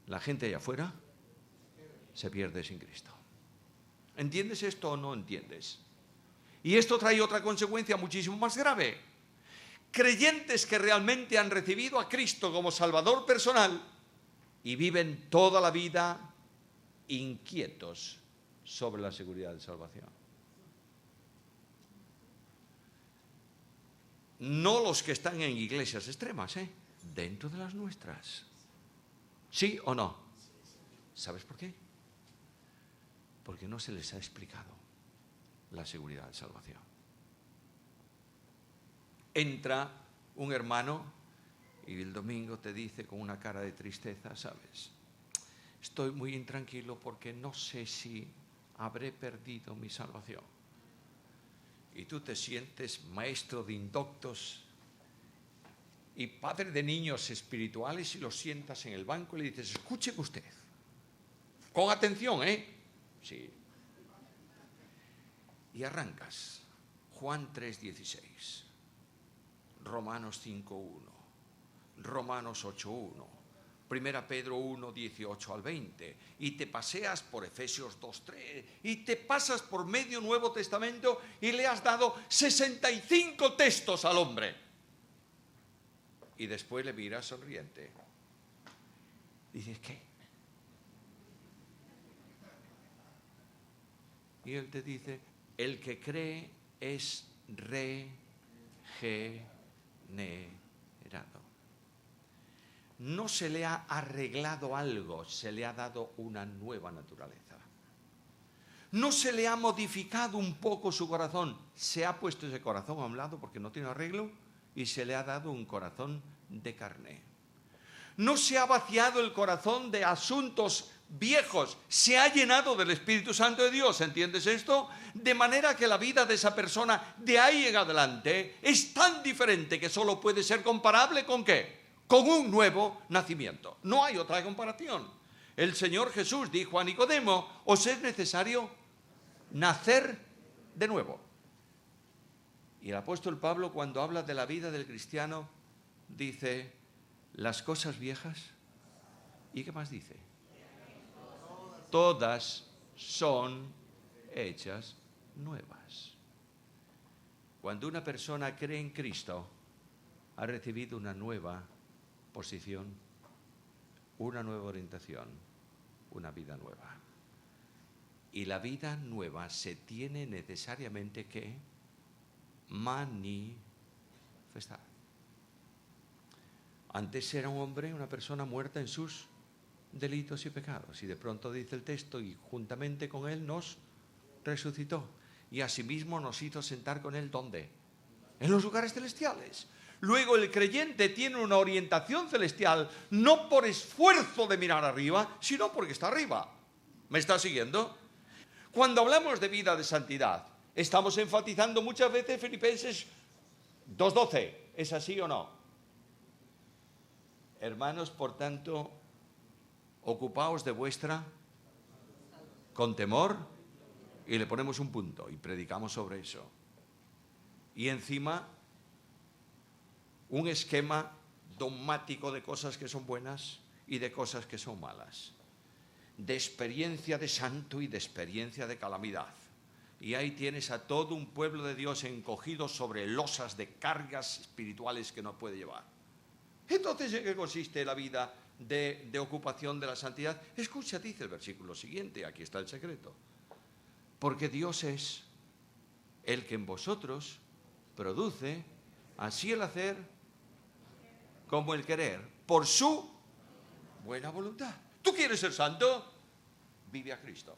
la gente allá afuera se pierde sin Cristo. ¿Entiendes esto o no entiendes? Y esto trae otra consecuencia muchísimo más grave. Creyentes que realmente han recibido a Cristo como Salvador personal y viven toda la vida inquietos sobre la seguridad de salvación. No los que están en iglesias extremas, dentro de las nuestras. ¿Sí o no? ¿Sabes por qué? Porque no se les ha explicado la seguridad de salvación. Entra un hermano y el domingo te dice con una cara de tristeza: ¿sabes? Estoy muy intranquilo porque no sé si habré perdido mi salvación. Y tú te sientes maestro de indoctos y padre de niños espirituales y los sientas en el banco y le dices: escuche usted, con atención, Sí. Y arrancas Juan 3:16, Romanos 5:1, Romanos 8:1, 1 Pedro 1:18 al 20, y te paseas por Efesios 2:3, y te pasas por medio Nuevo Testamento y le has dado 65 textos al hombre. Y después le miras sonriente. Dices: ¿qué? Y él te dice: el que cree es regenerado. No se le ha arreglado algo, se le ha dado una nueva naturaleza. No se le ha modificado un poco su corazón, se ha puesto ese corazón a un lado porque no tiene arreglo y se le ha dado un corazón de carne. No se ha vaciado el corazón de asuntos viejos, se ha llenado del Espíritu Santo de Dios, ¿entiendes esto? De manera que la vida de esa persona de ahí en adelante es tan diferente que solo puede ser comparable ¿con qué? Con un nuevo nacimiento. No hay otra comparación. El Señor Jesús dijo a Nicodemo, os es necesario nacer de nuevo. Y el apóstol Pablo, cuando habla de la vida del cristiano, dice, las cosas viejas, ¿y qué más dice? Todas son hechas nuevas. Cuando una persona cree en Cristo, ha recibido una nueva posición, una nueva orientación, una vida nueva. Y la vida nueva se tiene necesariamente que manifestar. Antes era un hombre, una persona muerta en sus delitos y pecados. Y de pronto dice el texto, y juntamente con él nos resucitó. Y asimismo nos hizo sentar con él, ¿dónde? En los lugares celestiales. Luego el creyente tiene una orientación celestial, no por esfuerzo de mirar arriba, sino porque está arriba. ¿Me está siguiendo? Cuando hablamos de vida de santidad, estamos enfatizando muchas veces Filipenses 2:12. ¿Es así o no? Hermanos, por tanto, ocupaos de vuestra con temor, y le ponemos un punto y predicamos sobre eso. Y encima un esquema dogmático de cosas que son buenas y de cosas que son malas, de experiencia de santo y de experiencia de calamidad. Y ahí tienes a todo un pueblo de Dios encogido sobre losas de cargas espirituales que no puede llevar. Entonces, ¿en qué consiste la vida de ocupación de la santidad? Escucha, dice el versículo siguiente, aquí está el secreto. Porque Dios es el que en vosotros produce así el hacer como el querer, por su buena voluntad. ¿Tú quieres ser santo? Vive a Cristo.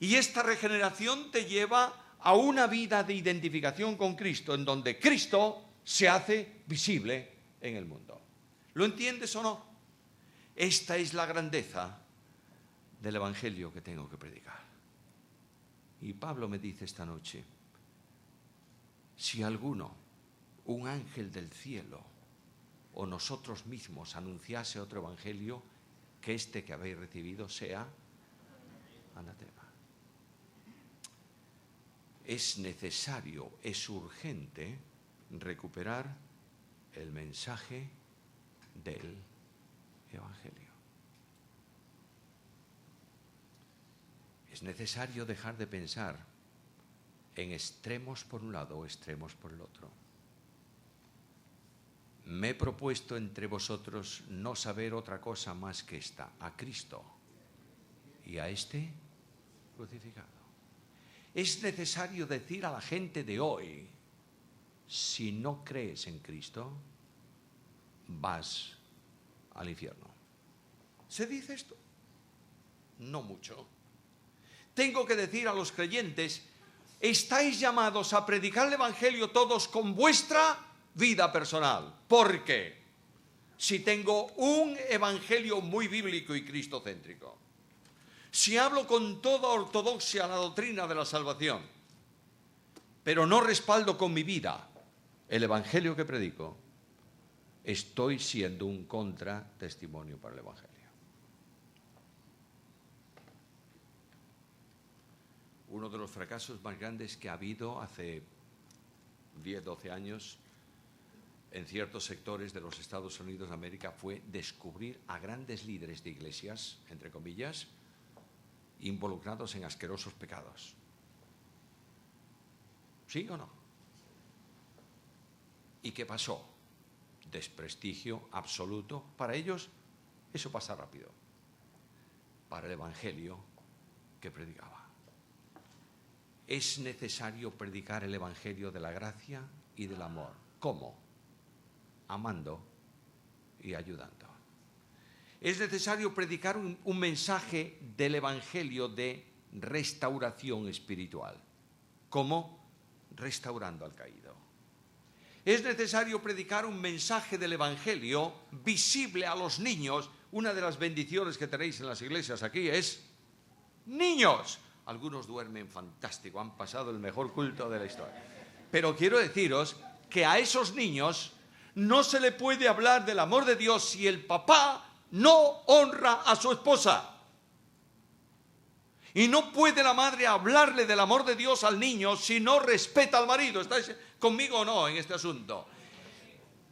Y esta regeneración te lleva a una vida de identificación con Cristo, en donde Cristo se hace visible en el mundo. ¿Lo entiendes o no? Esta es la grandeza del Evangelio que tengo que predicar. Y Pablo me dice esta noche, si alguno, un ángel del cielo, o nosotros mismos anunciase otro evangelio, que este que habéis recibido sea anatema. Es necesario, es urgente recuperar el mensaje del evangelio. Es necesario dejar de pensar en extremos por un lado o extremos por el otro. Me he propuesto entre vosotros no saber otra cosa más que esta, a Cristo y a este crucificado. Es necesario decir a la gente de hoy, si no crees en Cristo, vas al infierno. ¿Se dice esto? No mucho. Tengo que decir a los creyentes, estáis llamados a predicar el evangelio todos con vuestra vida personal. ¿Por qué? Si tengo un evangelio muy bíblico y cristocéntrico, si hablo con toda ortodoxia la doctrina de la salvación, pero no respaldo con mi vida el evangelio que predico, estoy siendo un contratestimonio para el evangelio. Uno de los fracasos más grandes que ha habido hace 10, 12 años en ciertos sectores de los Estados Unidos de América fue descubrir a grandes líderes de iglesias, entre comillas, involucrados en asquerosos pecados. ¿Sí o no? ¿Y qué pasó? Desprestigio absoluto. Para ellos eso pasa rápido. Para el evangelio que predicaba. Es necesario predicar el evangelio de la gracia y del amor. ¿Cómo? Amando y ayudando. Es necesario predicar un mensaje del evangelio de restauración espiritual. ¿Cómo? Restaurando al caído. Es necesario predicar un mensaje del Evangelio visible a los niños. Una de las bendiciones que tenéis en las iglesias aquí es niños. Algunos duermen fantástico, han pasado el mejor culto de la historia. Pero quiero deciros que a esos niños no se le puede hablar del amor de Dios si el papá no honra a su esposa. Y no puede la madre hablarle del amor de Dios al niño si no respeta al marido. ¿Estáis conmigo o no en este asunto?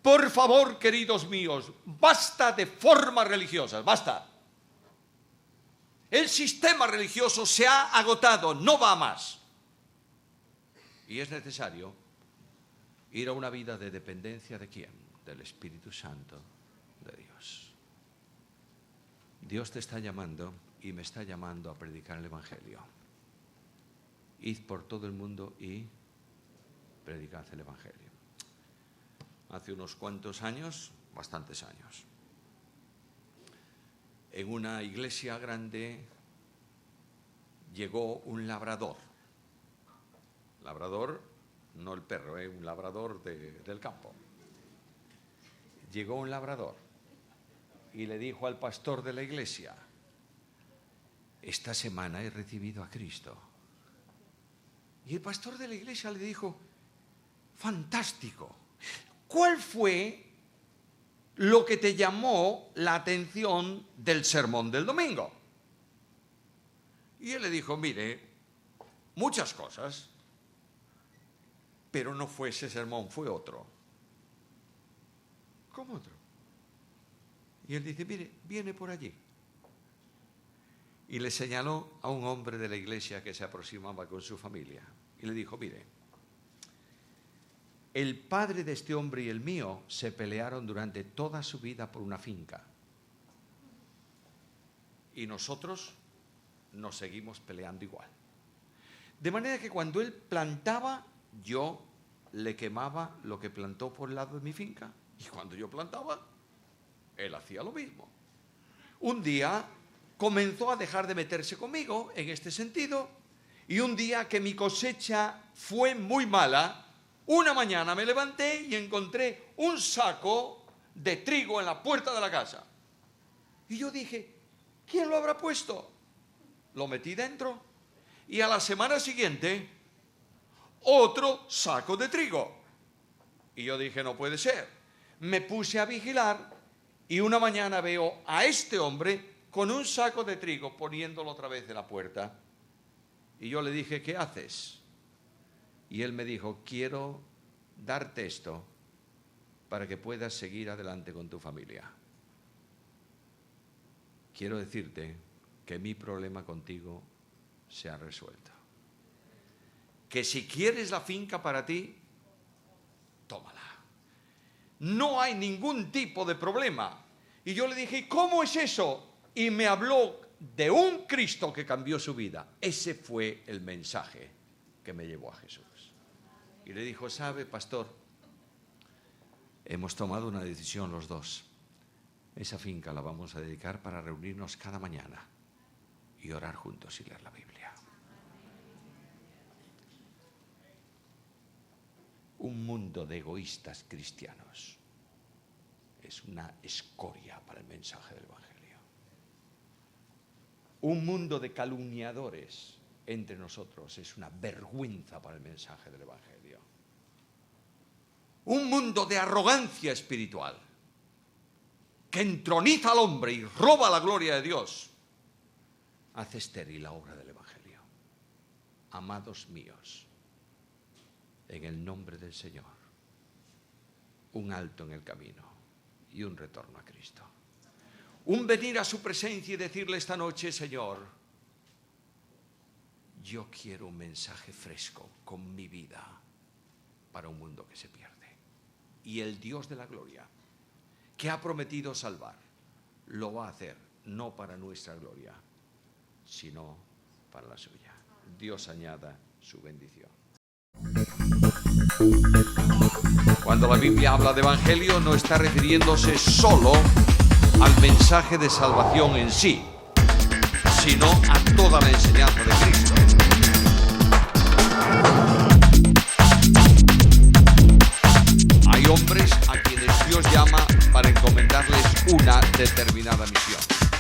Por favor, queridos míos, basta de formas religiosas, basta. El sistema religioso se ha agotado, no va más. Y es necesario ir a una vida de dependencia ¿de quién? Del Espíritu Santo de Dios. Dios te está llamando y me está llamando a predicar el Evangelio. Id por todo el mundo y predicad el Evangelio. Hace unos cuantos años, bastantes años, en una iglesia grande llegó un labrador. Labrador, no el perro, un labrador del campo. Llegó un labrador y le dijo al pastor de la iglesia: esta semana he recibido a Cristo. Y el pastor de la iglesia le dijo: fantástico, ¿cuál fue lo que te llamó la atención del sermón del domingo? Y él le dijo: mire, muchas cosas, pero no fue ese sermón, fue otro. ¿Cómo otro? Y él dice: mire, viene por allí. Y le señaló a un hombre de la iglesia que se aproximaba con su familia. Y le dijo: mire, el padre de este hombre y el mío se pelearon durante toda su vida por una finca. Y nosotros nos seguimos peleando igual. De manera que cuando él plantaba, yo le quemaba lo que plantó por el lado de mi finca. Y cuando yo plantaba, él hacía lo mismo. Un día comenzó a dejar de meterse conmigo en este sentido, y un día que mi cosecha fue muy mala, una mañana me levanté y encontré un saco de trigo en la puerta de la casa. Y yo dije: ¿quién lo habrá puesto? Lo metí dentro y a la semana siguiente otro saco de trigo. Y yo dije: no puede ser. Me puse a vigilar y una mañana veo a este hombre con un saco de trigo poniéndolo otra vez en la puerta. Y yo le dije: ¿qué haces? Y él me dijo: quiero darte esto para que puedas seguir adelante con tu familia. Quiero decirte que mi problema contigo se ha resuelto. Que si quieres la finca para ti, tómala. No hay ningún tipo de problema. Y yo le dije: ¿cómo es eso? Y me habló de un Cristo que cambió su vida. Ese fue el mensaje que me llevó a Jesús. Y le dijo: ¿sabe, pastor? Hemos tomado una decisión los dos. Esa finca la vamos a dedicar para reunirnos cada mañana y orar juntos y leer la Biblia. Un mundo de egoístas cristianos es una escoria para el mensaje del Evangelio. Un mundo de calumniadores entre nosotros es una vergüenza para el mensaje del Evangelio. Un mundo de arrogancia espiritual que entroniza al hombre y roba la gloria de Dios hace estéril la obra del Evangelio. Amados míos, en el nombre del Señor, un alto en el camino y un retorno a Cristo. Un venir a su presencia y decirle esta noche: Señor, yo quiero un mensaje fresco con mi vida para un mundo que se pierde. Y el Dios de la gloria, que ha prometido salvar, lo va a hacer, no para nuestra gloria, sino para la suya. Dios añada su bendición. Cuando la Biblia habla de evangelio, no está refiriéndose solo al mensaje de salvación en sí, sino a toda la enseñanza de Cristo. para encomendarles una determinada misión.